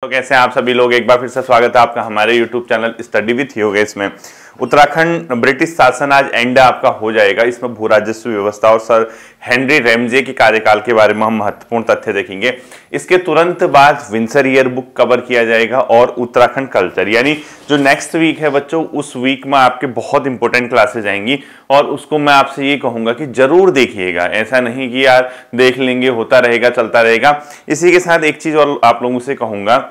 तो कैसे हैं आप सभी लोग। एक बार फिर से स्वागत है आपका हमारे YouTube channel study with Yogesh इसमें। उत्तराखंड ब्रिटिश शासन आज एंड आपका हो जाएगा। इसमें भू राजस्व व्यवस्था और सर हेनरी रैमजे के कार्यकाल के बारे में हम महत्वपूर्ण तथ्य देखेंगे। इसके तुरंत बाद विंसर ईयर बुक कवर किया जाएगा और उत्तराखंड कल्चर, यानी जो नेक्स्ट वीक है बच्चों, उस वीक में आपके बहुत इंपॉर्टेंट क्लासेज आएंगी और उसको मैं आपसे ये कहूंगा कि जरूर देखिएगा। ऐसा नहीं कि यार देख लेंगे, होता रहेगा, चलता रहेगा। इसी के साथ एक चीज और आप लोगों से कहूंगा,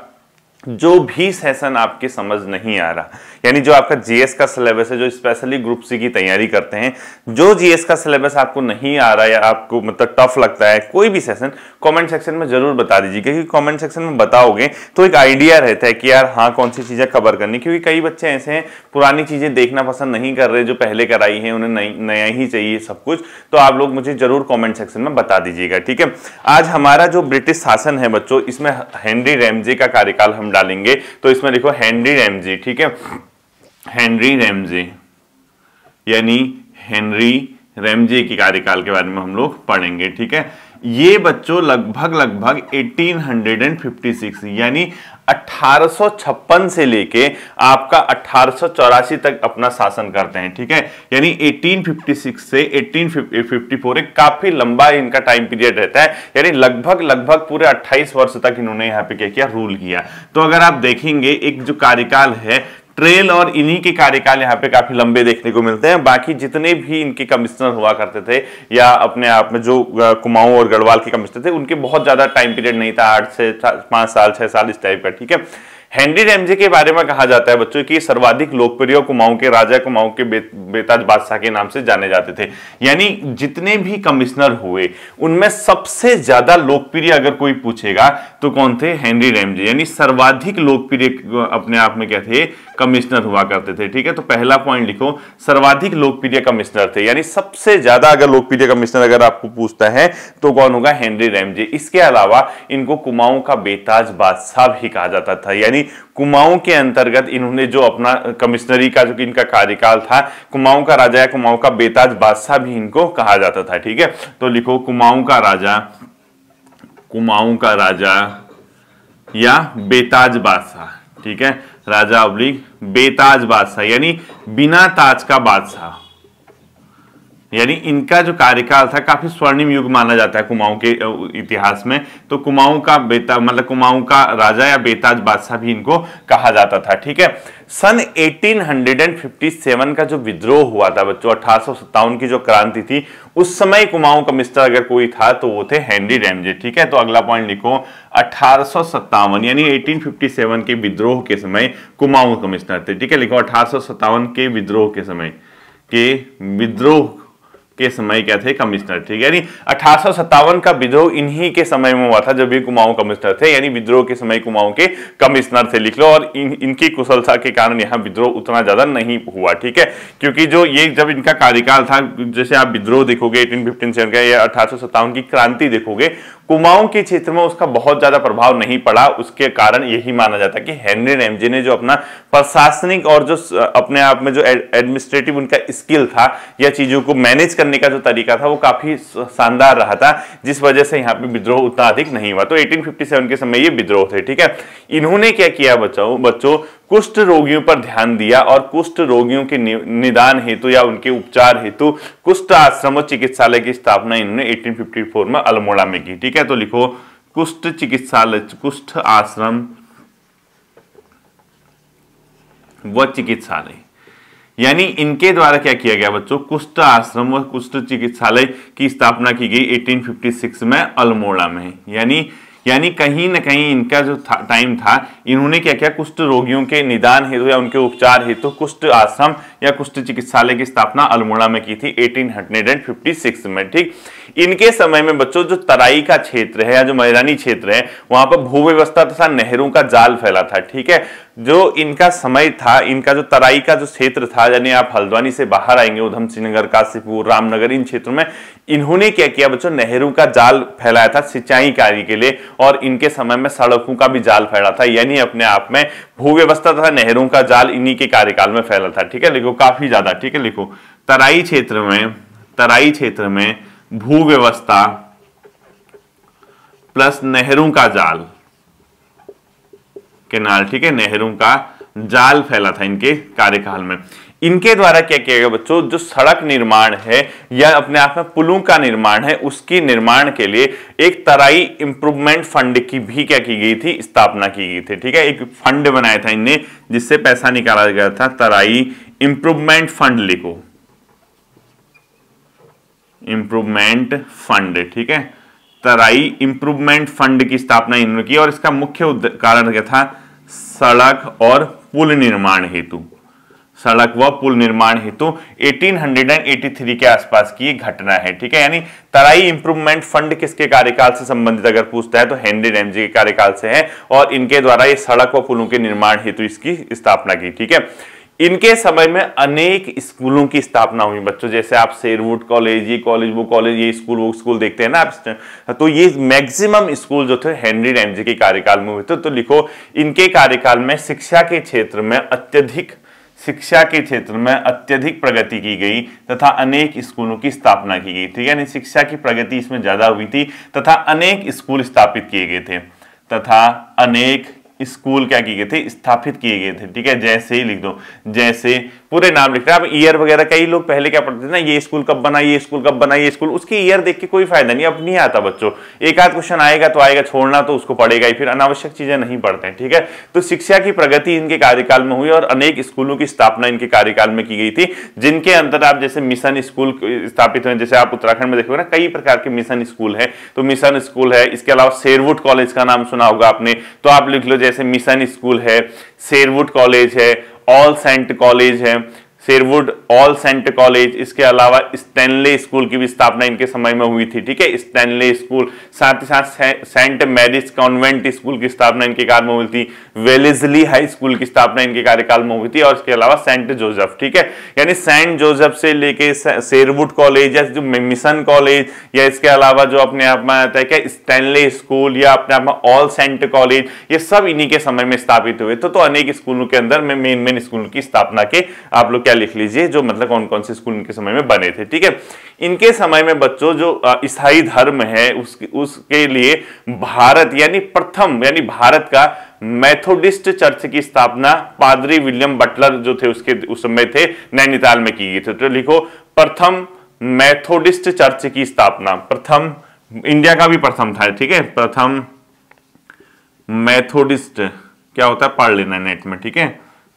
जो भी सेशन आपके समझ नहीं आ रहा, यानी जो आपका जीएस का सिलेबस है, जो स्पेशली ग्रुप सी की तैयारी करते हैं, जो जीएस का सिलेबस आपको नहीं आ रहा या आपको मतलब टफ लगता है, कोई भी सेशन कमेंट सेक्शन में जरूर बता दीजिए, क्योंकि कमेंट सेक्शन में बताओगे तो एक आइडिया रहता है कि यार हाँ कौन सी चीजें कवर करनी। क्योंकि कई बच्चे ऐसे हैं पुरानी चीजें देखना पसंद नहीं कर रहे, जो पहले कराई है उन्हें नया ही चाहिए सब कुछ। तो आप लोग मुझे जरूर कॉमेंट सेक्शन में बता दीजिएगा, ठीक है। आज हमारा जो ब्रिटिश शासन है बच्चों, इसमें हेनरी रैमजे का कार्यकाल हम डालेंगे। तो इसमें लिखो हेनरी रैमजे, ठीक है, हेनरी रैमजे, यानी हेनरी रैमजे के कार्यकाल के बारे में हम लोग पढ़ेंगे, ठीक है। ये बच्चों लगभग 1856 यानी 1856 से लेके आपका 1884 तक अपना शासन करते हैं, ठीक है। यानी 1856 से 1854 एक काफी लंबा इनका टाइम पीरियड रहता है, यानी लगभग पूरे 28 वर्ष तक इन्होंने यहाँ पे क्या किया, रूल किया। तो अगर आप देखेंगे एक जो कार्यकाल है ट्रेल और इन्हीं के कार्यकाल यहाँ पे काफी लंबे देखने को मिलते हैं। बाकी जितने भी इनके कमिश्नर हुआ करते थे या अपने आप में जो कुमाऊं और गढ़वाल के कमिश्नर थे, उनके बहुत ज्यादा टाइम पीरियड नहीं था, 8 से 5 साल 6 साल इस टाइप का, ठीक है। हेनरी रैमजे के बारे में कहा जाता है बच्चों कि सर्वाधिक लोकप्रिय कुमाऊं के राजा, कुमाऊं के बेताज बादशाह के नाम से जाने जाते थे। यानी जितने भी कमिश्नर हुए उनमें सबसे ज्यादा लोकप्रिय अगर कोई पूछेगा तो कौन थे, हेनरी रैमजे, यानी सर्वाधिक लोकप्रिय अपने आप में क्या थे, कमिश्नर हुआ करते थे, ठीक है। तो पहला पॉइंट लिखो, सर्वाधिक लोकप्रिय कमिश्नर थे, यानी सबसे ज्यादा अगर लोकप्रिय कमिश्नर अगर आपको पूछता है तो कौन होगा, हेनरी रैमजे। इसके अलावा इनको कुमाऊं का बेताज बादशाह भी कहा जाता था, यानी कुमाऊं के अंतर्गत इन्होंने जो अपना कमिश्नरी का जो इनका कार्यकाल था, कुमाऊं का राजा या कुमाऊं का बेताज बादशाह भी इनको कहा जाता था, ठीक है। तो लिखो कुमाऊं का राजा या बेताज बादशाह, ठीक है, राजा अब्लिक बेताज बादशाह, यानी बिना ताज का बादशाह। यानी इनका जो कार्यकाल था काफी स्वर्णिम युग माना जाता है कुमाऊं के इतिहास में। तो कुमाऊं का मतलब कुमाऊं का राजा या बेताज बादशाह भी इनको कहा जाता था, ठीक है। सन 1857 का जो विद्रोह हुआ था बच्चों, 1857 की जो क्रांति थी, उस समय कुमाऊं कमिश्नर अगर कोई था तो वो थे हेनरी रैमजे, ठीक है। तो अगला पॉइंट लिखो, 1857 यानी 1857 के विद्रोह के समय कुमाऊं कमिश्नर थे, ठीक है। लिखो 1857 के विद्रोह के समय क्या थे, कमिश्नर, ठीक है। यानी 1857 का विद्रोह इन्हीं के समय में हुआ था जब ये कुमाऊं कमिश्नर थे, यानी विद्रोह के समय कुमाऊं के कमिश्नर थे, लिख लो। और इनकी कुशलता के कारण यहाँ विद्रोह उतना ज्यादा नहीं हुआ, ठीक है। क्योंकि जो ये जब इनका कार्यकाल था, जैसे आप विद्रोह देखोगे 1857 का या 1857 की क्रांति देखोगे, कुमाऊं के क्षेत्र में उसका बहुत ज्यादा प्रभाव नहीं पड़ा। उसके कारण यही माना जाता है कि हेनरी रैमजे ने जो अपना प्रशासनिक और जो अपने आप में जो एडमिनिस्ट्रेटिव उनका स्किल था या चीजों को मैनेज करने का जो तरीका था, वो काफी शानदार रहा था, जिस वजह से यहाँ पे विद्रोह उतना अधिक नहीं हुआ। तो 1857 के समय ये विद्रोह थे, ठीक है। इन्होंने क्या किया बच्चों, कुष्ठ रोगियों पर ध्यान दिया और कुष्ठ रोगियों के निदान हेतु या उनके उपचार हेतु कुष्ठ आश्रम और चिकित्सालय की स्थापना इन्होंने 1854 में अल्मोड़ा में की, ठीक है। तो लिखो कुष्ठ चिकित्सालय, कुष्ठ आश्रम व चिकित्सालय, यानी इनके द्वारा क्या किया गया बच्चों, कुष्ठ आश्रम व कुष्ठ चिकित्सालय की स्थापना की गई 1856 में अल्मोड़ा में। यानी कहीं ना कहीं इनका जो टाइम था, इन्होंने क्या किया, कुष्ठ रोगियों के निदान हेतु या उनके उपचार हेतु कुष्ठ आश्रम या कुष्ठ चिकित्सालय की स्थापना अल्मोड़ा में की थी 1856 में, ठीक। इनके समय में बच्चों जो तराई का क्षेत्र है या जो मैदानी क्षेत्र है, वहां पर भू व्यवस्था तथा नहरों का जाल फैला था, ठीक है। जो इनका समय था, इनका जो तराई का जो क्षेत्र था, यानी आप हल्द्वानी से बाहर आएंगे, उधम सिंह नगर, काशीपुर, रामनगर, इन क्षेत्रों में इन्होंने क्या किया बच्चों, नहरों का जाल फैलाया था सिंचाई कार्य के लिए। और इनके समय में सड़कों का भी जाल फैला था, यानी अपने आप में भू व्यवस्था तथा नहरों का जाल इन्हीं के कार्यकाल में फैला था, ठीक है। लिखो काफी ज्यादा, ठीक है। लिखो तराई क्षेत्र में भू व्यवस्था प्लस नहरों का जाल, कैनाल, ठीक है, नहरों का जाल फैला था इनके कार्यकाल में। इनके द्वारा क्या किया गया बच्चों, जो सड़क निर्माण है या अपने आप में पुलों का निर्माण है, उसकी निर्माण के लिए एक तराई इंप्रूवमेंट फंड की भी क्या की गई थी, स्थापना की गई थी, ठीक है। एक फंड बनाया था इनने जिससे पैसा निकाला गया था, तराई इंप्रूवमेंट फंड, लिखो इंप्रूवमेंट फंड, ठीक है, तराई इंप्रूवमेंट फंड की स्थापना इन्होंने की। और इसका मुख्य कारण क्या था, सड़क और पुल निर्माण हेतु, सड़क व पुल निर्माण हेतु 1883 के आसपास की घटना है, ठीक है। यानी तराई इंप्रूवमेंट फंड किसके कार्यकाल से संबंधित अगर पूछता है तो हेनरी रैमजे के कार्यकाल से है, और इनके द्वारा ये सड़क व पुलों के निर्माण हेतु इसकी स्थापना की, ठीक है। इनके समय में अनेक स्कूलों की स्थापना हुई बच्चों, जैसे आप शेरवुड कॉलेज, ये कॉलेज, वो कॉलेज, ये स्कूल, वो स्कूल देखते हैं ना आप, तो ये मैक्सिमम स्कूल जो थे हेनरी रैमजे के कार्यकाल में हुए थे। तो लिखो इनके कार्यकाल में शिक्षा के क्षेत्र में अत्यधिक प्रगति की गई तथा अनेक स्कूलों की स्थापना की गई थी। यानी शिक्षा की प्रगति इसमें ज्यादा हुई थी तथा अनेक स्कूल स्थापित किए गए थे, तथा अनेक स्कूल क्या किए गए थे, स्थापित किए गए थे, ठीक है। जैसे ही लिख दो, जैसे पूरे नाम लिख रहे हैं। अब ईयर वगैरह कई लोग पहले क्या पढ़ते थे ना, ये स्कूल कब बना, ये स्कूल कब बना, ये स्कूल, उसके ईयर देख के कोई फायदा नहीं, अब नहीं आता बच्चों। एक आध क्वेश्चन आएगा तो आएगा, छोड़ना तो उसको पड़ेगा ही, फिर अनावश्यक चीजें नहीं पढ़ते हैं, ठीक है। तो शिक्षा की प्रगति इनके कार्यकाल में हुई और अनेक स्कूलों की स्थापना इनके कार्यकाल में की गई थी, जिनके अंदर आप जैसे मिशन स्कूल स्थापित हुए, जैसे आप उत्तराखंड में देखोगे ना कई प्रकार के मिशन स्कूल है, तो मिशन स्कूल है। इसके अलावा शेरवुड कॉलेज का नाम सुना होगा आपने, तो आप लिख लो जैसे मिशन स्कूल है, शेरवुड कॉलेज है, ऑल सेंट कॉलेज है, शेरवुड ऑल सेंट कॉलेज। इसके अलावा स्टैनले स्कूल की भी स्थापना इनके समय में हुई थी, ठीक है, स्टैनले स्कूल। साथ ही साथ सेंट मैरीज कॉन्वेंट स्कूल की स्थापना इनके काल में हुई थी, वेलेजली हाई स्कूल की स्थापना इनके कार्यकाल में हुई थी, और इसके अलावा सेंट जोसेफ, ठीक है। यानी सेंट जोसेफ से लेके शेरवुड कॉलेज या जो मिशन कॉलेज, या इसके अलावा जो अपने आप में आता है क्या स्टैनले स्कूल, या अपने आप में ऑल सेंट कॉलेज, ये सब इन्हीं के समय में स्थापित हुए थे। तो अनेक स्कूलों के अंदर में मेन स्कूल की स्थापना के आप लोग क्या लिख लीजिए, जो मतलब कौन कौन से स्कूल इनके समय में बने थे, ठीक है। इनके समय में बच्चों जो ईसाई धर्म है उसके लिए भारत यानी प्रथम, यानी भारत का मेथोडिस्ट चर्च की स्थापना पादरी विलियम बटलर जो थे उसके उस समय थे नैनीताल में की गई थी। तो लिखो प्रथम मेथोडिस्ट चर्च की स्थापना, प्रथम, इंडिया का भी प्रथम था, ठीक है, प्रथम मेथोडिस्ट, क्या होता है पढ़ लेना नेट में, ठीक है।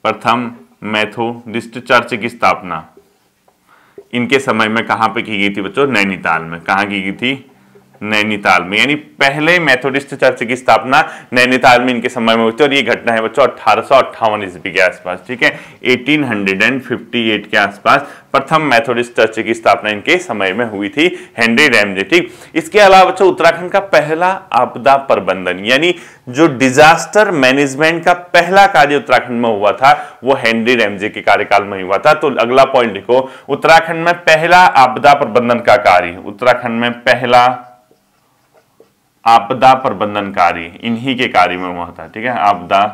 प्रथम मेथोडिस्ट चर्च की स्थापना इनके समय में कहां पे की गई थी बच्चों, नैनीताल में। कहां की गई थी, नैनीताल में। यानी पहले मेथोडिस्ट चर्च की स्थापना नैनीताल में इनके समय में हुई थी, और ये घटना है बच्चों 1858 ईस्वी के आसपास, ठीक है, 1858 के आसपास प्रथम मेथोडिस्ट चर्च की स्थापना इनके समय में हुई थी, हेनरी रैमजे, ठीक। इसके अलावा बच्चों उत्तराखंड का पहला आपदा प्रबंधन यानी जो डिजास्टर मैनेजमेंट का पहला कार्य उत्तराखंड में हुआ था वो हेनरी रैमजे के कार्यकाल में हुआ था। तो अगला पॉइंट लिखो, उत्तराखंड में पहला आपदा प्रबंधन का कार्य, उत्तराखंड में पहला आपदा प्रबंधन कार्य इन्हीं के कार्य में हुआ था, ठीक है। आपदा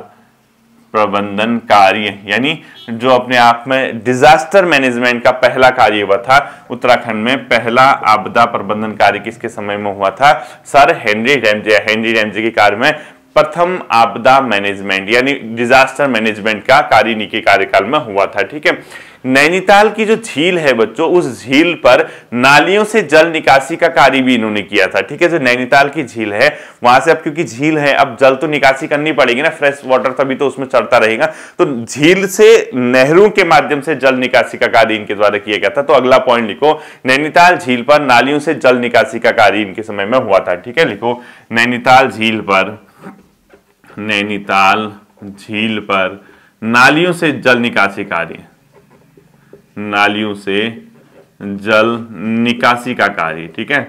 प्रबंधन कार्य यानी जो अपने आप में डिजास्टर मैनेजमेंट का पहला कार्य हुआ था उत्तराखंड में, पहला आपदा प्रबंधन कार्य किसके समय में हुआ था, sir Henry Ramsay. Henry Ramsay के कार्य में प्रथम आपदा मैनेजमेंट यानी डिजास्टर मैनेजमेंट का कार्य इन्हीं के कार्यकाल में हुआ था, ठीक है। नैनीताल की जो झील है बच्चों, उस झील पर नालियों से जल निकासी का कार्य भी इन्होंने किया था, ठीक है। जो नैनीताल की झील है वहां से अब क्योंकि झील है अब जल तो निकासी करनी पड़ेगी ना, फ्रेश वाटर, तभी तो उसमें चलता रहेगा। तो झील से नहरों के माध्यम से जल निकासी का कार्य इनके द्वारा किया गया था। तो अगला पॉइंट लिखो, नैनीताल झील पर नालियों से जल निकासी का कार्य इनके समय में हुआ था, ठीक है। लिखो नैनीताल झील पर, नैनीताल झील पर नालियों से जल निकासी कार्य, नालियों से जल निकासी का कार्य, ठीक है,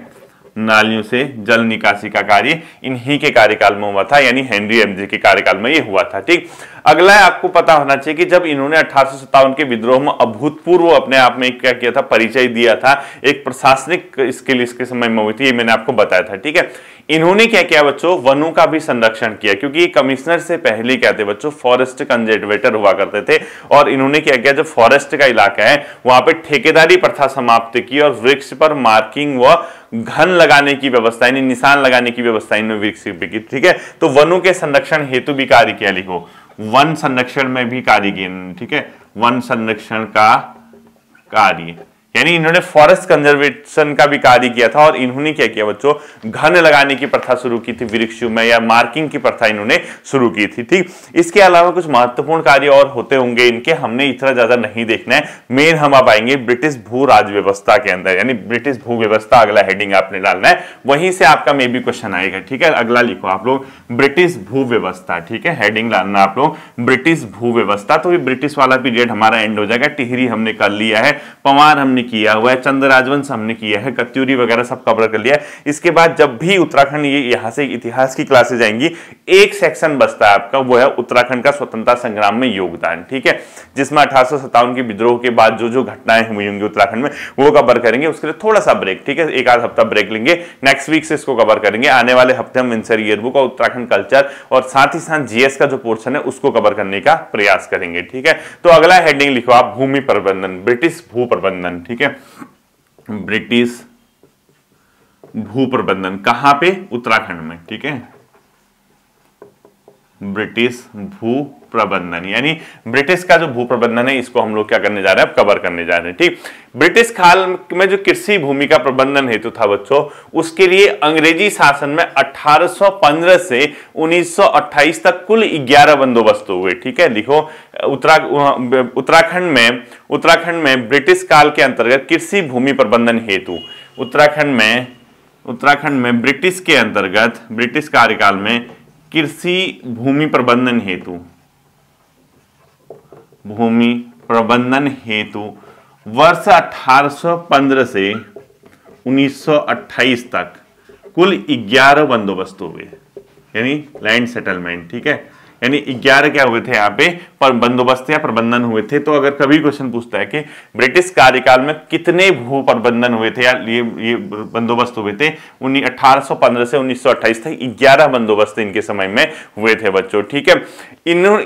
नालियों से जल निकासी का कार्य इन्हीं के कार्यकाल में हुआ था, यानी हेनरी रैमजे के कार्यकाल में ये हुआ था, ठीक। अगला आपको पता होना चाहिए कि जब इन्होंने 1857 के विद्रोह में अभूतपूर्व अपने आप में क्या किया था, परिचय दिया था, एक प्रशासनिक स्किल इसके समय में हुई थी, ये मैंने आपको बताया था। ठीक है, इन्होंने क्या किया बच्चों, वनों का भी संरक्षण किया, क्योंकि ये कमिश्नर से पहले क्या थे बच्चों, फॉरेस्ट कंजर्वेटर हुआ करते थे। और इन्होंने क्या किया, जो फॉरेस्ट का इलाका है वहां पे ठेकेदारी प्रथा समाप्त की और वृक्ष पर मार्किंग व घन लगाने की व्यवस्था, यानी निशान लगाने की व्यवस्था इन्होंने विकसित की। ठीक है, तो वनों के संरक्षण हेतु भी कार्य किया, लिखो वन संरक्षण में भी कार्य किया। ठीक है, वन संरक्षण का कार्य, यानी इन्होंने फॉरेस्ट कंजर्वेशन का भी कार्य किया था। और इन्होंने क्या किया बच्चों, घन लगाने की प्रथा शुरू की थी वृक्षों में, या मार्किंग की प्रथा इन्होंने शुरू की थी। ठीक, इसके अलावा कुछ महत्वपूर्ण कार्य और होते होंगे इनके, हमने इतना ज्यादा नहीं देखना है। मेन हम अब आएंगे ब्रिटिश भू राज व्यवस्था के अंदर, यानी ब्रिटिश भू व्यवस्था, अगला हेडिंग आपने डालना है, वहीं से आपका मे भी क्वेश्चन आएगा। ठीक है, अगला लिखो आप लोग ब्रिटिश भू व्यवस्था। ठीक है, हेडिंग डालना आप लोग ब्रिटिश भू व्यवस्था। तो ये ब्रिटिश वाला पीरियड हमारा एंड हो जाएगा। टिहरी हमने कर लिया है, पंवार हमने किया हुआ है, चंद्र राजवंश हमने किया है, कत्यूरी वगैरह सब कवर कर लिया है। इसके बाद जब भी उत्तराखंड, ये यहां से इतिहास की क्लासेस आएंगी, एक सेक्शन बचता है आपका, वो है उत्तराखंड का स्वतंत्रता संग्राम में योगदान। ठीक है, जिसमें 1857 के विद्रोह के बाद जो जो घटनाएं हुई होंगी उत्तराखंड में, वो कवर करेंगे। उसके लिए थोड़ा सा ब्रेक, ठीक है, एक आध हफ्ता ब्रेक लेंगे, नेक्स्ट वीक से इसको कवर करेंगे। आने वाले हफ्ते हम इंसर ईयरबुक और उत्तराखंड कल्चर और साथ ही साथ जीएस का जो पोर्शन है उसको कवर करने का प्रयास करेंगे। ठीक है, तो अगला हेडिंग लिखो आप भूमि प्रबंधन, ब्रिटिश भू प्रबंधन। ठीक है, ब्रिटिश भू प्रबंधन कहां पे, उत्तराखंड में। ठीक है, ब्रिटिश भू प्रबंधन, यानी ब्रिटिश का जो भू प्रबंधन है, इसको हम लोग क्या करने जा रहे हैं, अब कवर करने जा रहे हैं। ठीक, ब्रिटिश काल में जो कृषि भूमि का प्रबंधन हेतु था बच्चों, उसके लिए अंग्रेजी शासन में 1815 से 1928 तक कुल 11 बंदोबस्त हुए। ठीक है, लिखो उत्तराखंड में ब्रिटिश काल के अंतर्गत कृषि भूमि प्रबंधन हेतु उत्तराखंड में ब्रिटिश के अंतर्गत, ब्रिटिश कार्यकाल में कृषि भूमि प्रबंधन हेतु वर्ष 1815 से 1928 तक कुल 11 बंदोबस्त हुए, यानी लैंड सेटलमेंट। ठीक है, यानी 11 क्या हुए थे यहाँ पे, पर बंदोबस्त या प्रबंधन हुए थे। तो अगर कभी क्वेश्चन पूछता है कि ब्रिटिश कार्यकाल में कितने भू प्रबंधन हुए थे या ये बंदोबस्त हुए थे, 1815 से 1928 तक 11 बंदोबस्त इनके समय में हुए थे बच्चों। ठीक है,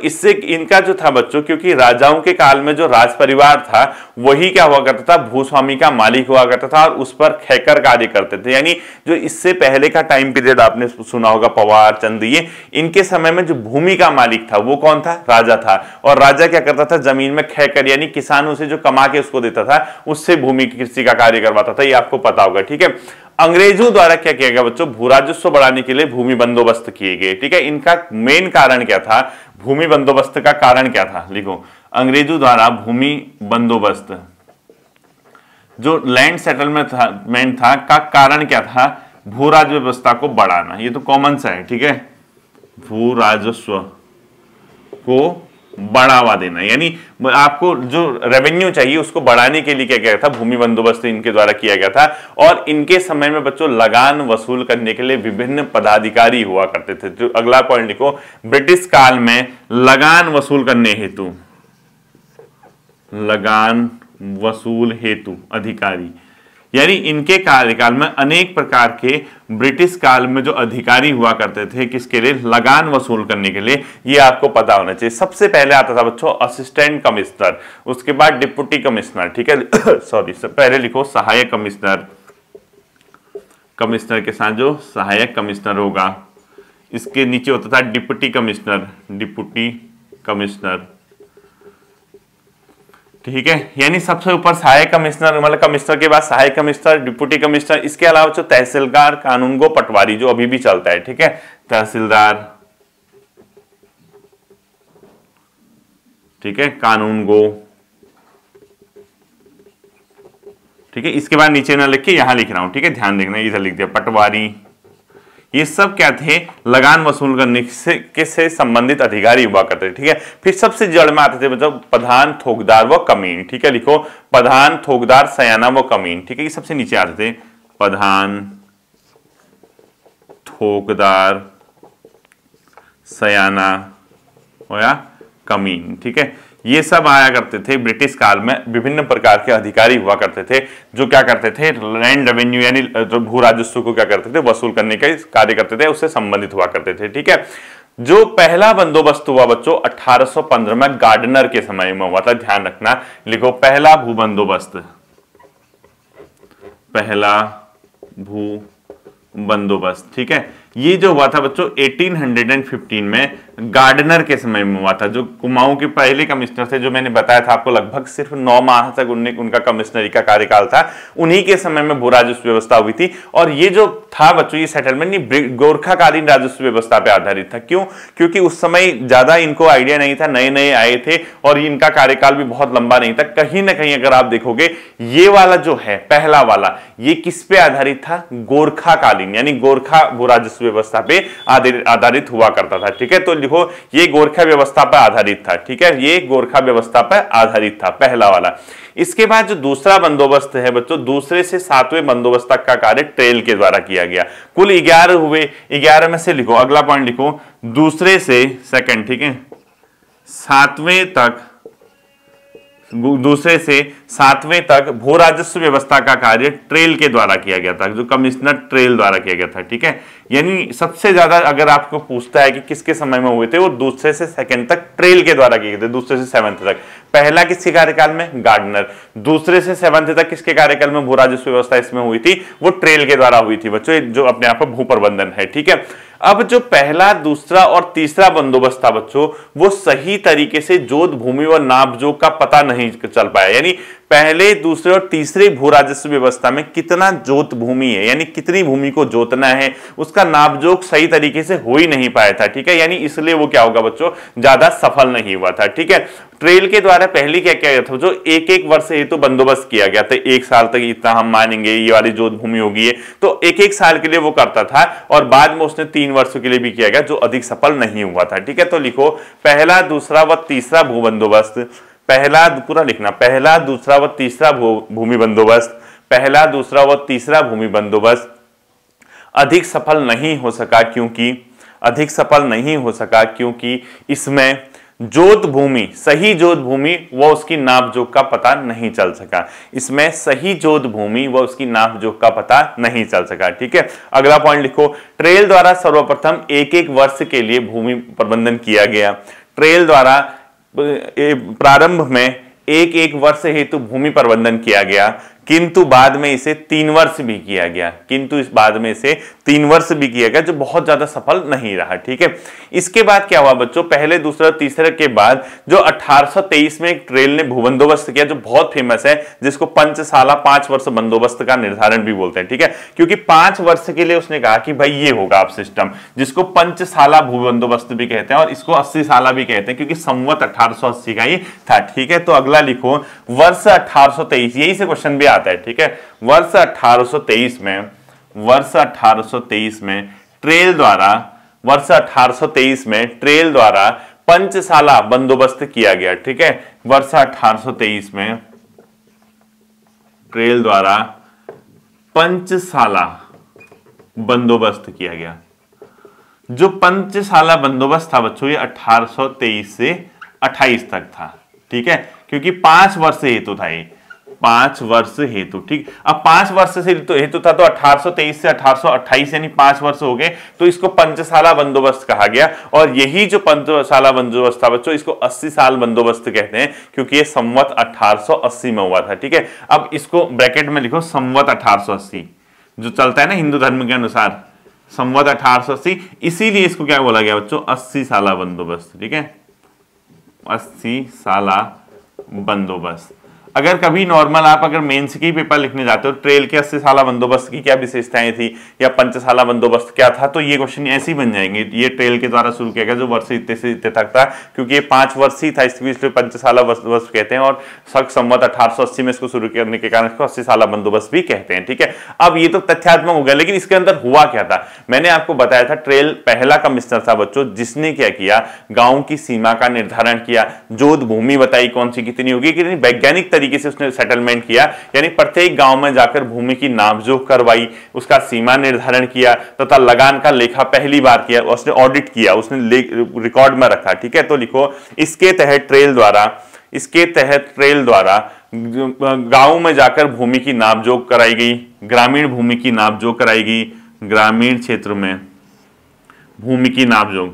इससे इनका जो था बच्चों, क्योंकि राजाओं के काल में जो राज परिवार था वही क्या हुआ करता था, भूस्वामी का मालिक हुआ करता था और उस पर खैकर कार्य करते थे। यानी जो इससे पहले का टाइम पीरियड आपने सुना होगा, पवार, चंद, ये इनके समय में जो भूमि का मालिक था वो कौन था, राजा था। और राजा क्या करता था, जमीन में खैकर यानी किसानों से जो कमा के उसको देता था, उससे भूमि की कृषि का कार्य करवाता था, ये आपको पता होगा। ठीक है, अंग्रेजों द्वारा क्या किया गया बच्चों, भू राजस्व बढ़ाने के लिए भूमि बंदोबस्त किए गए। ठीक है, इनका मेन कारण क्या था, भूमि बंदोबस्त का कारण क्या था, लिखो अंग्रेजों द्वारा भूमि बंदोबस्त, जो लैंड सेटलमेंट था का कारण क्या था, भू राजस्व व्यवस्था को बढ़ाना। ये तो कॉमन सा है। ठीक है, भू राजस्व को बढ़ावा देना, यानी आपको जो रेवेन्यू चाहिए उसको बढ़ाने के लिए क्या किया था, भूमि बंदोबस्त इनके द्वारा किया गया था। और इनके समय में बच्चों लगान वसूल करने के लिए विभिन्न पदाधिकारी हुआ करते थे। जो अगला पॉइंट लिखो, ब्रिटिश काल में लगान वसूल करने हेतु, लगान वसूल हेतु अधिकारी, यानी इनके कार्यकाल में अनेक प्रकार के ब्रिटिश काल में जो अधिकारी हुआ करते थे, किसके लिए, लगान वसूल करने के लिए। ये आपको पता होना चाहिए। सबसे पहले आता था बच्चों असिस्टेंट कमिश्नर, उसके बाद डिप्टी कमिश्नर। ठीक है, सॉरी, पहले लिखो सहायक कमिश्नर, कमिश्नर के साथ जो सहायक कमिश्नर होगा, इसके नीचे होता था डिप्टी कमिश्नर, डिप्टी कमिश्नर। ठीक है, यानी सबसे ऊपर सहायक कमिश्नर, मतलब कमिश्नर के बाद सहायक कमिश्नर, डिप्टी कमिश्नर। इसके अलावा जो तहसीलदार, कानूनगो, पटवारी, जो अभी भी चलता है। ठीक है, तहसीलदार, ठीक है, कानूनगो। ठीक है, इसके बाद नीचे ना लिख के यहां लिख रहा हूं। ठीक है, ध्यान देखना, इधर लिख दिया पटवारी। ये सब क्या थे, लगान वसूल करने से संबंधित अधिकारी हुआ करते थे। ठीक है, फिर सबसे जड़ में आते थे मतलब प्रधान, थोकदार व कमीन। ठीक है, लिखो प्रधान, थोकदार, सयाना व कमीन। ठीक है, ये सबसे नीचे आते थे प्रधान, थोकदार, सयाना होया कमीन। ठीक है, ये सब आया करते थे ब्रिटिश काल में, विभिन्न प्रकार के अधिकारी हुआ करते थे जो क्या करते थे, लैंड रेवेन्यू यानी भू राजस्व को क्या करते थे, वसूल करने का कार्य करते थे, उससे संबंधित हुआ करते थे। ठीक है, जो पहला बंदोबस्त हुआ बच्चों 1815 में गार्डनर के समय में हुआ था। ध्यान रखना, लिखो पहला भू बंदोबस्त, पहला भू बंदोबस्त। ठीक है, ये जो हुआ था बच्चों 1815 में गार्डनर के समय में हुआ था, जो कुमाऊं के पहले कमिश्नर थे, जो मैंने बताया था आपको लगभग सिर्फ 9 माह तक उनका कमिश्नरी का कार्यकाल था। उन्हीं के समय में भू राजस्व व्यवस्था हुई थी। और ये जो था बच्चों, ये सेटलमेंट गोरखाकालीन राजस्व व्यवस्था पे आधारित था। क्यों? क्योंकि उस समय ज्यादा इनको आइडिया नहीं था, नए नए आए थे और इनका कार्यकाल भी बहुत लंबा नहीं था। कहीं ना कहीं अगर आप देखोगे ये वाला जो है पहला वाला, ये किस पे आधारित था, गोरखाकालीन यानी गोरखा भू राजस्व व्यवस्था पे आधारित हुआ करता था। ठीक है, तो लिखो ये गोरखा व्यवस्था पर आधारित था। ठीक है, ये गोरखा व्यवस्था पर आधारित था पहला वाला। इसके बाद जो दूसरा बंदोबस्त है बच्चों, दूसरे से 7वें बंदोबस्त तक का कार्य ट्रेल के द्वारा किया गया। कुल 11 हुए, 11 में से लिखो अगला पॉइंट लिखो, दूसरे से सेकंड, ठीक है, 7वें तक, दूसरे से 7वें तक भू राजस्व व्यवस्था का कार्य ट्रेल के द्वारा किया गया था, जो कमिश्नर ट्रेल द्वारा किया गया था। ठीक है, यानी सबसे ज्यादा अगर आपको पूछता है कि किसके समय में हुए थे, वो दूसरे से सेकंड तक ट्रेल के द्वारा किए गए थे, दूसरे से 7वें तक। पहला किसके कार्यकाल में, गार्डनर। दूसरे से 7वें तक किसके कार्यकाल में भू राजस्व व्यवस्था इसमें हुई थी, वो ट्रेल के द्वारा हुई थी बच्चों, जो अपने आप में भू प्रबंधन है। ठीक है, अब जो पहला, दूसरा और तीसरा बंदोबस्त था बच्चों, वो सही तरीके से जोत भूमि व नापजोक का पता नहीं चल पाया। यानी पहले, दूसरे और तीसरे भू राजस्व व्यवस्था में कितना जोत भूमि है, यानी कितनी भूमि को जोतना है, उसका नापजोक सही तरीके से हो ही नहीं पाया था। ठीक है, यानी इसलिए वो क्या होगा बच्चों, ज्यादा सफल नहीं हुआ था। ठीक है, ट्रेल के द्वारा पहले क्या किया गया था, जो एक एक वर्ष हेतु बंदोबस्त किया गया था, 1 साल तक इतना हम मानेंगे ये वाली जोत भूमि होगी, तो एक एक साल के लिए वो करता था, और बाद में उसने 3 वर्षों के लिए भी किया गया, जो अधिक सफल नहीं हुआ था। ठीक है, तो लिखो पहला, दूसरा व तीसरा भू बंदोबस्त, पहला, पूरा लिखना, पहला, दूसरा व तीसरा भूमि बंदोबस्त, पहला, दूसरा व तीसरा भूमि बंदोबस्त अधिक सफल नहीं हो सका, क्योंकि इसमें जोत भूमि, सही जोत भूमि व उसकी नापजोक का पता नहीं चल सका, इसमें सही जोत भूमि व उसकी नापजोक का पता नहीं चल सका। ठीक है, अगला पॉइंट लिखो, ट्रेल द्वारा सर्वप्रथम एक एक वर्ष के लिए भूमि प्रबंधन किया गया। ट्रेल द्वारा प्रारंभ में एक एक वर्ष हेतु भूमि प्रबंधन किया गया, किंतु बाद में इसे 3 वर्ष भी किया गया, जो बहुत ज्यादा सफल नहीं रहा। ठीक है, इसके बाद क्या हुआ बच्चों, पहले, दूसरे, तीसरे के बाद जो 1823 में एक ट्रेल ने भू बंदोबस्त किया, जो बहुत फेमस है, जिसको पंचसाला 5 वर्ष बंदोबस्त का निर्धारण भी बोलते हैं। ठीक है, क्योंकि 5 वर्ष के लिए उसने कहा कि भाई ये होगा आप सिस्टम, जिसको पंचसाला भू बंदोबस्त भी कहते हैं, और इसको 80 साला भी कहते हैं, क्योंकि संवत 1880 का ही था। ठीक है, तो अगला लिखो वर्ष 1823, यही से क्वेश्चन भी आता है। ठीक है, वर्ष 1823 में ट्रेल द्वारा पंचसाला बंदोबस्त किया गया। ठीक है, वर्ष 1823 में ट्रेल द्वारा पंचसाला बंदोबस्त किया गया। जो पंचसाला बंदोबस्त था बच्चों, ये 1823 से 28 तक था। ठीक है, क्योंकि 5 वर्ष हेतु था, ये 5 वर्ष हेतु। ठीक, अब 5 वर्ष से हेतु था, तो 1823 से 1828 यानी 5 वर्ष हो गए, तो इसको पंचसाला बंदोबस्त कहा गया। और यही जो पंचसाला बंदोबस्त था बच्चों, इसको 80 साल बंदोबस्त कहते हैं, क्योंकि ये संवत 1880 में हुआ था। ठीक है, अब इसको ब्रैकेट में लिखो, संवत 1880 जो चलता है ना हिंदू धर्म के अनुसार, संवत 1880, इसीलिए इसको क्या बोला गया बच्चों, 80 साला बंदोबस्त। ठीक है, 80 साला बंदोबस्त। अगर कभी नॉर्मल आप अगर मेंस की पेपर लिखने जाते हो, ट्रेल के 80 साला बंदोबस्त की क्या विशेषताएं थी या पंचसाला बंदोबस्त क्या था, तो ये क्वेश्चन ऐसे ही बन जाएंगे। ये ट्रेल के द्वारा शुरू किया गया, जो वर्ष इतने से इतने तक था, क्योंकि ये 5 वर्ष ही था, इसलिए पंचसाला बंदोबस्त कहते हैं, और संवत 1880 में इसको शुरू करने के कारण इसको 80 साला बंदोबस्त भी कहते हैं। ठीक है, अब ये तो तथ्यात्मक हो गया, लेकिन इसके अंदर हुआ क्या था, मैंने आपको बताया था, ट्रेल पहला कमिश्नर था बच्चों, जिसने क्या किया, गांव की सीमा का निर्धारण किया, जोत भूमि बताई कौन सी कितनी होगी, कितनी वैज्ञानिक तरीके से उसने सेटलमेंट किया, यानी प्रत्येक गांव में जाकर भूमि की नापजोख करवाई, उसका सीमा निर्धारण किया तथा लगान का लेखा पहली बार किया, उसने ऑडिट किया, उसने रिकॉर्ड में रखा। ठीक है, तो लिखो इसके तहत ट्रेल द्वारा गांव में जाकर भूमि की नापजोख कराई गई, ग्रामीण भूमि की नापजोख कराई गई, ग्रामीण क्षेत्र में भूमि की नापजोख,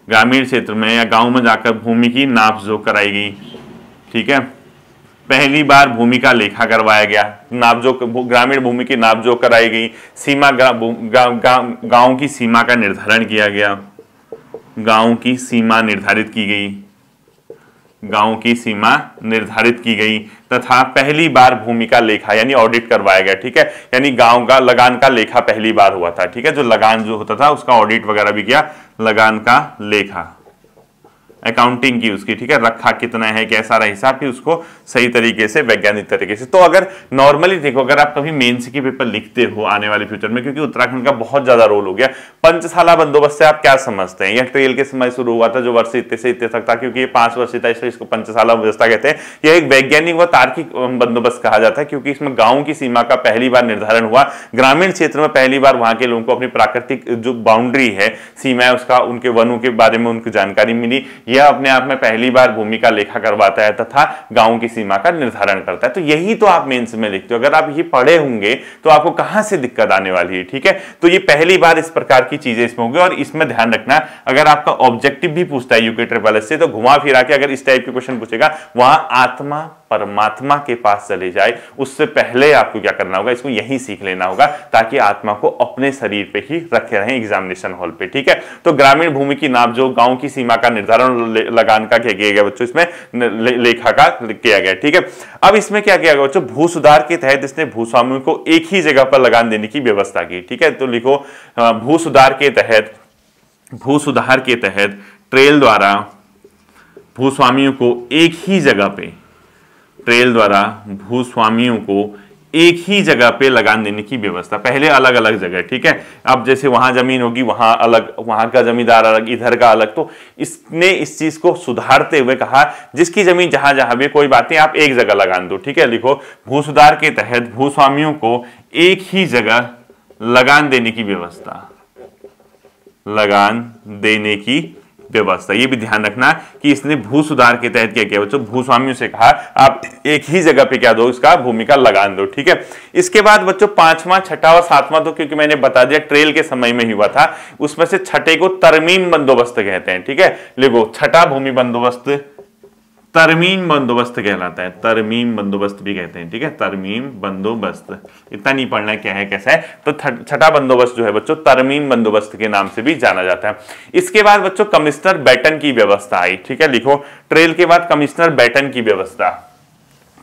ग्रामीण क्षेत्र में या गांव में जाकर भूमि की नापजोख कराई गई। ठीक है, पहली बार भूमि का लेखा करवाया गया, नापजोख ग्रामीण भूमि की नापजोख कराई गई, सीमा गांव की सीमा का निर्धारण किया गया, गांव की सीमा निर्धारित की गई, गांव की सीमा निर्धारित की गई तथा पहली बार भूमि का लेखा यानी ऑडिट करवाया गया। ठीक है, यानी गांव का लगान का लेखा पहली बार हुआ था। ठीक है, जो लगान जो होता था उसका ऑडिट वगैरह भी किया, लगान का लेखा अकाउंटिंग की उसकी। ठीक है, रखा कितना है, कैसा रहा हिसाब, फिर उसको सही तरीके से वैज्ञानिक तरीके से। तो अगर नॉर्मली देखो, अगर आप कभी मेंस की पेपर लिखते हो आने वाले फ्यूचर में, क्योंकि उत्तराखंड का बहुत ज्यादा रोल हो गया, पंचशाला बंदोबस्त से आप क्या समझते हैं? यह ट्रेल के समय शुरू हुआ था, जो वर्ष इतने से इतने तक था, क्योंकि ये 5 वर्ष था, इसलिए इसको पंचशाला व्यवस्था कहते हैं। यह एक वैज्ञानिक व तार्किक बंदोबस्त कहा जाता है, क्योंकि इसमें गाँव की सीमा का पहली बार निर्धारण हुआ, ग्रामीण क्षेत्र में पहली बार वहां के लोगों को अपनी प्राकृतिक जो बाउंड्री है, सीमा है, उसका, उनके वनों के बारे में उनको जानकारी मिली। यह अपने आप में पहली बार भूमि का लेखा करवाता है तथा गांव की सीमा का निर्धारण करता है। तो यही तो आप मेंस में लिखते हो। अगर आप ये पढ़े होंगे तो आपको कहां से दिक्कत आने वाली है। ठीक है, तो ये पहली बार इस प्रकार की चीजें इसमें होंगी। और इसमें ध्यान रखना, अगर आपका ऑब्जेक्टिव भी पूछता है यूके ट्रिपल एस से, तो घुमा फिरा के अगर इस टाइप के क्वेश्चन पूछेगा, वहां आत्मा परमात्मा के पास चले जाए, उससे पहले आपको क्या करना होगा, इसको यही सीख लेना होगा, ताकि आत्मा को अपने शरीर पे ही रखे रहें एग्जामिनेशन हॉल पे। ठीक है, तो ग्रामीण भूमि की नाप जो गांव की सीमा का निर्धारण लगान का क्या किया गया बच्चों, इसमें लेखा का किया गया। ठीक है, अब इसमें क्या किया गया बच्चों, भू सुधार के तहत इसने भूस्वामियों को एक ही जगह पर लगान देने की व्यवस्था की। ठीक है, तो लिखो भू सुधार के तहत ट्रेल द्वारा भूस्वामियों को एक ही जगह पे, ट्रेल द्वारा भूस्वामियों को एक ही जगह पे लगान देने की व्यवस्था। पहले अलग अलग जगह, ठीक है, अब जैसे वहां जमीन होगी वहां अलग, वहां का जमींदार अलग, इधर का अलग। तो इसने इस चीज को सुधारते हुए कहा, जिसकी जमीन जहां जहां भी, कोई बात नहीं, आप एक जगह लगान दो। ठीक है, लिखो भू सुधार के तहत भूस्वामियों को एक ही जगह लगान देने की व्यवस्था, लगान देने की व्यवस्था। ये भी ध्यान रखना कि इसने भू सुधार के तहत क्या किया बच्चों, भूस्वामियों से कहा आप एक ही जगह पे क्या दो, इसका भूमि का लगान दो। ठीक है, इसके बाद बच्चों 5वां, 6वां और 7वां तो क्योंकि मैंने बता दिया ट्रेल के समय में ही हुआ था, उसमें से 6ठे को तरमीम बंदोबस्त कहते हैं। ठीक है, लिखो 6ठा भूमि बंदोबस्त तरमीम बंदोबस्त कहलाता है, तरमीम बंदोबस्त भी कहते हैं। ठीक है, तरमीम बंदोबस्त, इतना नहीं पढ़ना है क्या है कैसा है। तो 6ठा बंदोबस्त जो है बच्चों तरमीम बंदोबस्त के नाम से भी जाना जाता है। इसके बाद बच्चों कमिश्नर बैटन की व्यवस्था आई। ठीक है, लिखो ट्रेल के बाद कमिश्नर बैटन की व्यवस्था,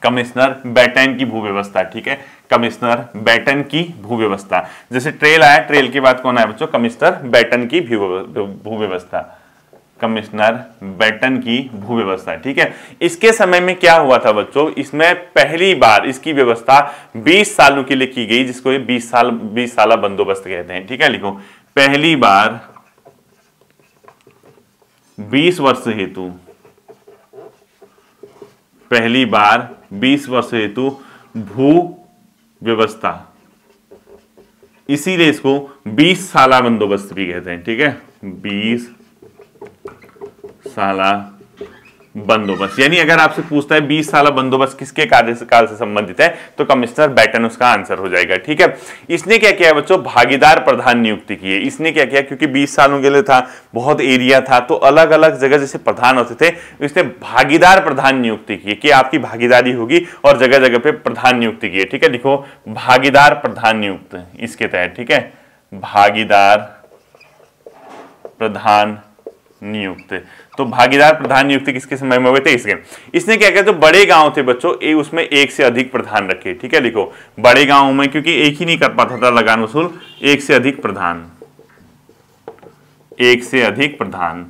कमिश्नर बैटन की भू व्यवस्था। ठीक है, कमिश्नर बैटन की भू व्यवस्था, जैसे ट्रेल आया, ट्रेल के बाद कौन आया बच्चों, कमिश्नर बैटन की भू व्यवस्था, कमिश्नर बैटन की भू व्यवस्था। ठीक है, इसके समय में क्या हुआ था बच्चों, इसमें पहली बार इसकी व्यवस्था 20 सालों के लिए की गई, जिसको ये 20 साला बंदोबस्त कहते हैं। ठीक है, लिखो पहली बार 20 वर्ष हेतु, पहली बार 20 वर्ष हेतु भू व्यवस्था, इसीलिए इसको 20 साला बंदोबस्त भी कहते हैं। ठीक है, 20 साला बंदोबस्त, यानी अगर आपसे पूछता है 20 साला बंदोबस्त किसके कार्यकाल से संबंधित है, तो कमिश्नर बैटन उसका आंसर हो जाएगा। ठीक है, इसने क्या किया बच्चों, भागीदार प्रधान नियुक्ति की है। इसने क्या किया, क्योंकि 20 सालों के लिए था, बहुत एरिया था, तो अलग अलग जगह जैसे प्रधान होते थे, इसने भागीदार प्रधान नियुक्ति की कि आपकी भागीदारी होगी, और जगह जगह पे प्रधान नियुक्ति की है। ठीक है, लिखो भागीदार प्रधान नियुक्त इसके तहत। ठीक है, भागीदार प्रधान नियुक्त, तो भागीदार प्रधान नियुक्ति किसके समय में हुए थे, इसके। इसने क्या किया, जो बड़े गांव थे बच्चों, उसमें एक से अधिक प्रधान रखे। ठीक है, लिखो बड़े गांवों में, क्योंकि एक ही नहीं कर पाता था लगान वसूल, एक से अधिक प्रधान, एक से अधिक प्रधान,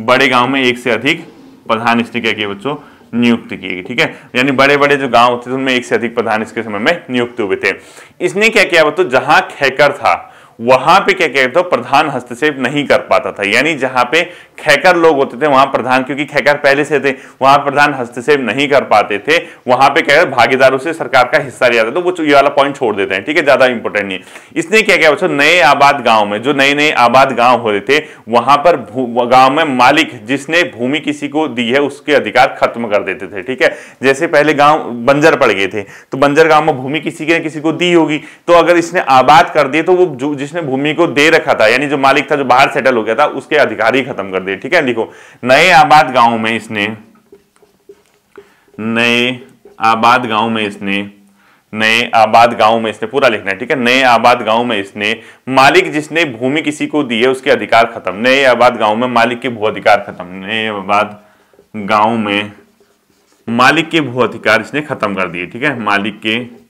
बड़े गांव में एक से अधिक प्रधान इसने क्या किया बच्चों, नियुक्त किए। ठीक है, यानी बड़े बड़े जो गांव होते थे उनमें एक से अधिक प्रधान इसके समय में नियुक्त हुए थे। इसने क्या किया बच्चों, जहां खेकर था वहां पे क्या कहते हो, प्रधान हस्तक्षेप नहीं कर पाता था। यानी जहां पे खैकर लोग होते थे वहां प्रधान, क्योंकि खैकर पहले से थे, वहां प्रधान हस्तक्षेप नहीं कर पाते थे, वहां पे क्या भागीदारों से सरकार का हिस्सा लिया था। तो वो ये वाला पॉइंट छोड़ देते हैं, ठीक है, ज्यादा इंपॉर्टेंट नहीं। इसने क्या किया बच्चों, नए आबाद गांव में, जो नए नए आबाद गांव हो रहे थे, वहां पर गांव में मालिक जिसने भूमि किसी को दी है उसके अधिकार खत्म कर देते थे, ठीक है। जैसे पहले गांव बंजर पड़ गए थे, तो बंजर गांव में भूमि किसी ने किसी को दी होगी, तो अगर इसने आबाद कर दिए तो वो जिसने भूमि को दे रखा था, यानी जो मालिक था, जो बाहर सेटल हो गया था, उसके अधिकार ही खत्म कर दिए, ठीक है। लिखो, नए आबाद गांव में इसने, नए आबाद गांव में इसने, नए आबाद गांव में इसने, पूरा लिखना है, ठीक है। नए आबाद गांव में इसने मालिक जिसने भूमि किसी को दी है उसके अधिकार खत्म। नए आबाद गांव में मालिक के भू अधिकार खत्म। नए आबाद गांव में मालिक के भू अधिकार इसने खत्म कर दिए, ठीक है। मालिक के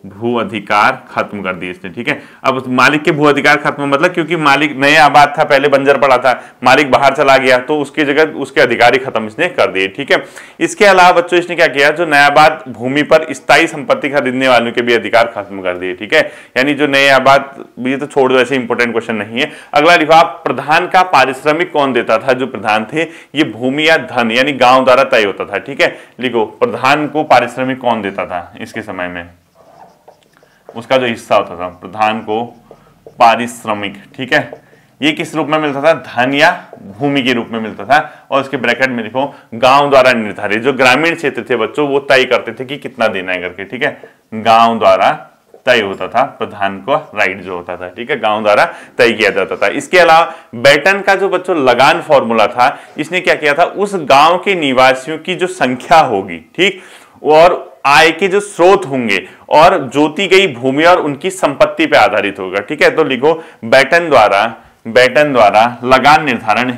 भू अधिकार खत्म कर दिए इसने, ठीक है। अब मालिक के भू अधिकार खत्म मतलब, क्योंकि मालिक नए आबाद था, पहले बंजर पड़ा था, मालिक बाहर चला गया, तो उसकी जगह उसके अधिकार ही खत्म इसने कर दिए, ठीक है। इसके अलावा बच्चों इसने क्या किया, जो नया आबाद भूमि पर स्थायी संपत्ति खरीदने वालों के भी अधिकार खत्म कर दिए, ठीक है। यानी जो नए आबाद, ये तो छोड़ दो, ऐसे इंपॉर्टेंट क्वेश्चन नहीं है। अगला लिखो आप, प्रधान का पारिश्रमिक कौन देता था। जो प्रधान थे, ये भूमि या धन यानी गांव द्वारा तय होता था, ठीक है। लिखो, प्रधान को पारिश्रमिक कौन देता था इसके समय में, उसका जो हिस्सा होता था, प्रधान को पारिश्रमिक, ठीक है। ये किस रूप में मिलता था, धन या भूमि के रूप में मिलता था। और उसके ब्रैकेट में लिखो, गांव द्वारा निर्धारित। जो ग्रामीण क्षेत्र थे बच्चों, वो तय करते थे कि कितना देना है करके, ठीक है। गांव द्वारा तय होता था, प्रधान को राइट जो होता था, ठीक है, गांव द्वारा तय किया जाता था। इसके अलावा बेटन का जो बच्चों लगान फॉर्मूला था, इसने क्या किया था, उस गांव के निवासियों की जो संख्या होगी, ठीक, और आय के जो स्रोत होंगे और जोती गई भूमि और उनकी संपत्ति पे आधारित होगा, ठीक है। तो लिखो, बेटन द्वारा लगान निर्धारण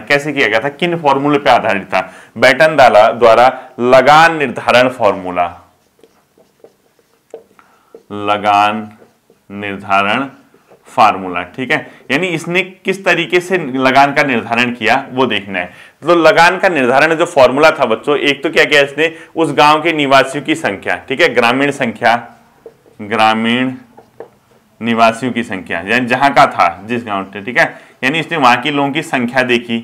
कैसे किया गया था, किन फॉर्मूले पे आधारित था। बेटन द्वारा लगान निर्धारण फार्मूला, ठीक है। यानी इसने किस तरीके से लगान का निर्धारण किया वो देखना है। तो लगान का निर्धारण जो फॉर्मूला था बच्चों, एक तो क्या किया इसने, उस गांव के निवासियों की संख्या, ठीक है, ग्रामीण निवासियों की संख्या, यानी जहां का था, जिस गांव से, ठीक है, यानी इसने वहां के लोगों की संख्या देखी।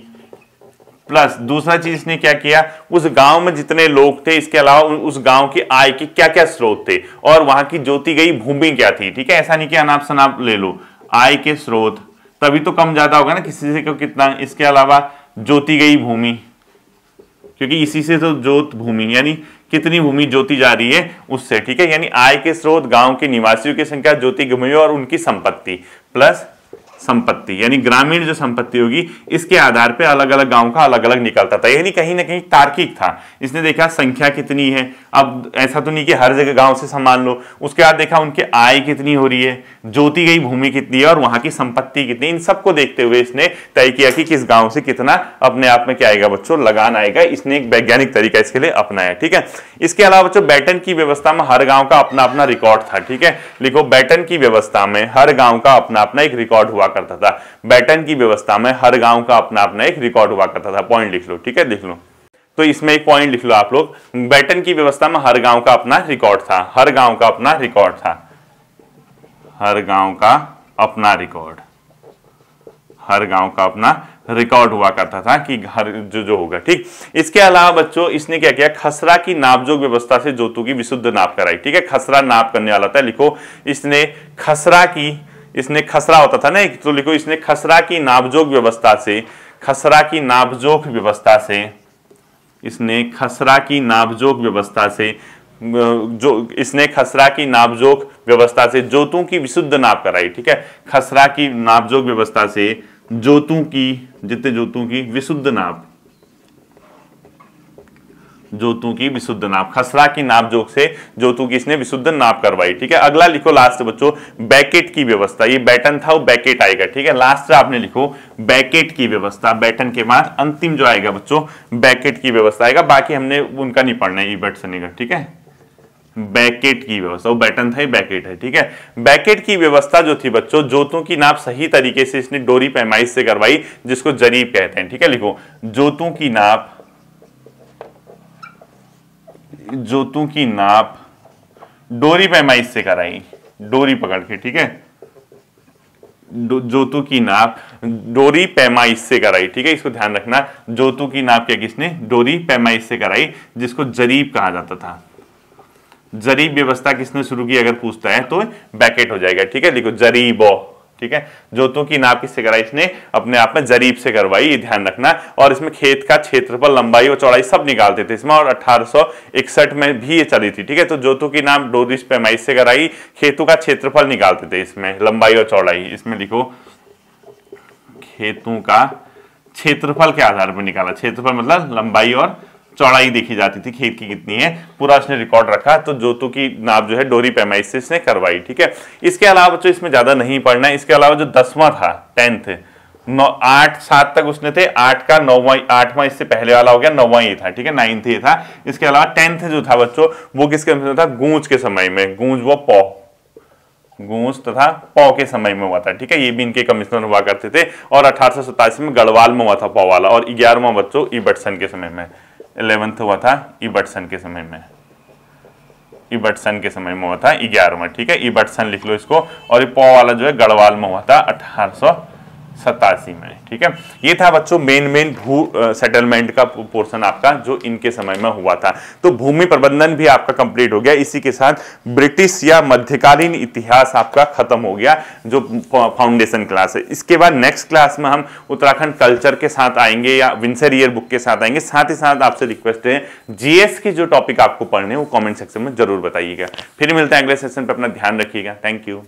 प्लस दूसरा चीज इसने क्या किया, उस गांव में जितने लोग थे, इसके अलावा उस गांव की आय के क्या क्या स्रोत थे और वहां की जोती गई भूमि क्या थी, ठीक है। ऐसा नहीं कि अनाप शनाप ले लो, आय के स्रोत, तभी तो कम ज्यादा होगा ना, किसी से कितना। इसके अलावा जोती गई भूमि, क्योंकि इसी से तो जोत भूमि, यानी कितनी भूमि जोती जा रही है उससे, ठीक है। यानी आय के स्रोत, गांव के निवासियों की संख्या, जोती भूमि और उनकी संपत्ति, प्लस संपत्ति, यानी ग्रामीण जो संपत्ति होगी, इसके आधार पे अलग अलग गांव का अलग अलग निकलता था। यानी कहीं ना कहीं तार्किक था। इसने देखा संख्या कितनी है, अब ऐसा तो नहीं कि हर जगह गांव से समान लो। उसके बाद देखा उनके आय कितनी हो रही है, जोती गई भूमि कितनी है और वहां की संपत्ति कितनी। इन सबको देखते हुए इसने तय किया कि किस गांव से कितना अपने आप में क्या आएगा बच्चों, लगान आएगा। इसने एक वैज्ञानिक तरीका इसके लिए अपनाया, ठीक है। इसके अलावा बच्चों, बेटन की व्यवस्था में हर गांव का अपना अपना रिकॉर्ड था, ठीक है। लिखो, बेटन की व्यवस्था में हर गांव का अपना अपना एक रिकॉर्ड हुआ करता था। बेटन की व्यवस्था में हर गांव का अपना अपना एक रिकॉर्ड हुआ करता था। पॉइंट लिख लो, ठीक है, लिख लो। तो इसमें एक पॉइंट लिख लो आप लोग, बेटन की व्यवस्था में हर गांव का अपना रिकॉर्ड था, हर गांव का अपना रिकॉर्ड था, हर गांव का अपना रिकॉर्ड, हर गांव का अपना रिकॉर्ड हुआ करता था कि हर जो होगा, ठीक। इसके अलावा बच्चों, इसने क्या किया, खसरा की नापजोक व्यवस्था से जोतों की विशुद्ध नाप कराई, ठीक है। खसरा नाप करने वाला था। लिखो, इसने खसरा होता था ना, तो लिखो, इसने खसरा की नापजोक व्यवस्था से, खसरा की नापजोक व्यवस्था से, इसने खसरा की नापजोक व्यवस्था से जोतों की विशुद्ध नाप कराई, ठीक है। खसरा की नापजोक व्यवस्था से जोतों की, जितने जोतों की विशुद्ध नाप, जोतों की विशुद्ध नाप, खसरा की नापजोक से जोतों की इसने विशुद्ध नाप करवाई, ठीक है। अगला लिखो लास्ट बच्चों, बैकेट की व्यवस्था। ये बेटन था, वो बैकेट आएगा, ठीक है। लास्ट आपने लिखो बैकेट की व्यवस्था। बेटन के बाद अंतिम जो आएगा बच्चों, बैकेट की व्यवस्था आएगा। बाकी हमने उनका नहीं पढ़ना है, इबट सनी का, ठीक है। बैकेट की व्यवस्था, वो बेटन था, बैकेट है, ठीक है। बैकेट की व्यवस्था जो थी बच्चों, जोतों की नाप सही तरीके से इसने डोरी पैमाइश से करवाई, जिसको जरीब कहते हैं, ठीक है। लिखो, जोतों की नाप डोरी पैमाइश से कराई, डोरी पकड़ के, ठीक है, जोतू की नाप डोरी पैमाइश से कराई, ठीक है, इसको ध्यान रखना। जोतू की नाप क्या किसने? डोरी पैमाइश से कराई, जिसको जरीब कहा जाता था। जरीब व्यवस्था किसने शुरू की अगर पूछता है तो बैकेट हो जाएगा, ठीक है, लिखो जरीबो, ठीक है। जोतों की नाप किससे कराई? इसने अपने आप में जरीब से करवाई, ये ध्यान रखना। और इसमें खेत का क्षेत्रफल, लंबाई और चौड़ाई सब निकालते थे इसमें, और 1861 में भी ये चली थी, ठीक है। तो जोतों की नाप डोरी पैमाइश से कराई, खेतों का क्षेत्रफल निकालते थे इसमें, लंबाई और चौड़ाई, इसमें लिखो खेतों का क्षेत्रफल के आधार पर निकाला। क्षेत्रफल मतलब लंबाई और चौड़ाई देखी जाती थी खेत की कितनी है, पूरा उसने रिकॉर्ड रखा। तो जोतों की नाप जो है डोरी पैमाइश से इसने करवाई, ठीक है। इसके अलावा बच्चों इसमें ज्यादा नहीं पढ़ना है। इसके अलावा जो 10वां था, 10th, 8 7 तक उसने थे, 8 का 9वां, 8वां इससे पहले वाला हो गया, 9वां ये था, ठीक है, 9th ये था। इसके अलावा 10th जो था बच्चों वो किसके समय था? गूंज के समय में। गूंज वो पौ, गूंज तथा पौ के समय में हुआ था, ठीक है। ये भी इनके कमिश्नर हुआ करते थे। और 1887 में गढ़वाल में हुआ था पौ वाला। और 11वां बच्चों इबटसन के समय में, 11th हुआ था इबटसन के समय में, इबटसन के समय में हुआ था 11वां, ठीक है, इबटसन लिख लो इसको। और ये पौ वाला जो है गढ़वाल में हुआ था 1887 में, ठीक है। ये था बच्चों मेन भू सेटलमेंट का पोर्शन आपका जो इनके समय में हुआ था। तो भूमि प्रबंधन भी आपका कंप्लीट हो गया। इसी के साथ ब्रिटिश या मध्यकालीन इतिहास आपका खत्म हो गया, जो फाउंडेशन क्लास है। इसके बाद नेक्स्ट क्लास में हम उत्तराखंड कल्चर के साथ आएंगे या विंसर ईयर बुक के साथ आएंगे। साथ ही साथ आपसे रिक्वेस्ट है जीएस की जो टॉपिक आपको पढ़ने वो कॉमेंट सेक्शन में जरूर बताइएगा। फिर मिलते हैं अगले सेशन पर, अपना ध्यान रखिएगा। Thank you.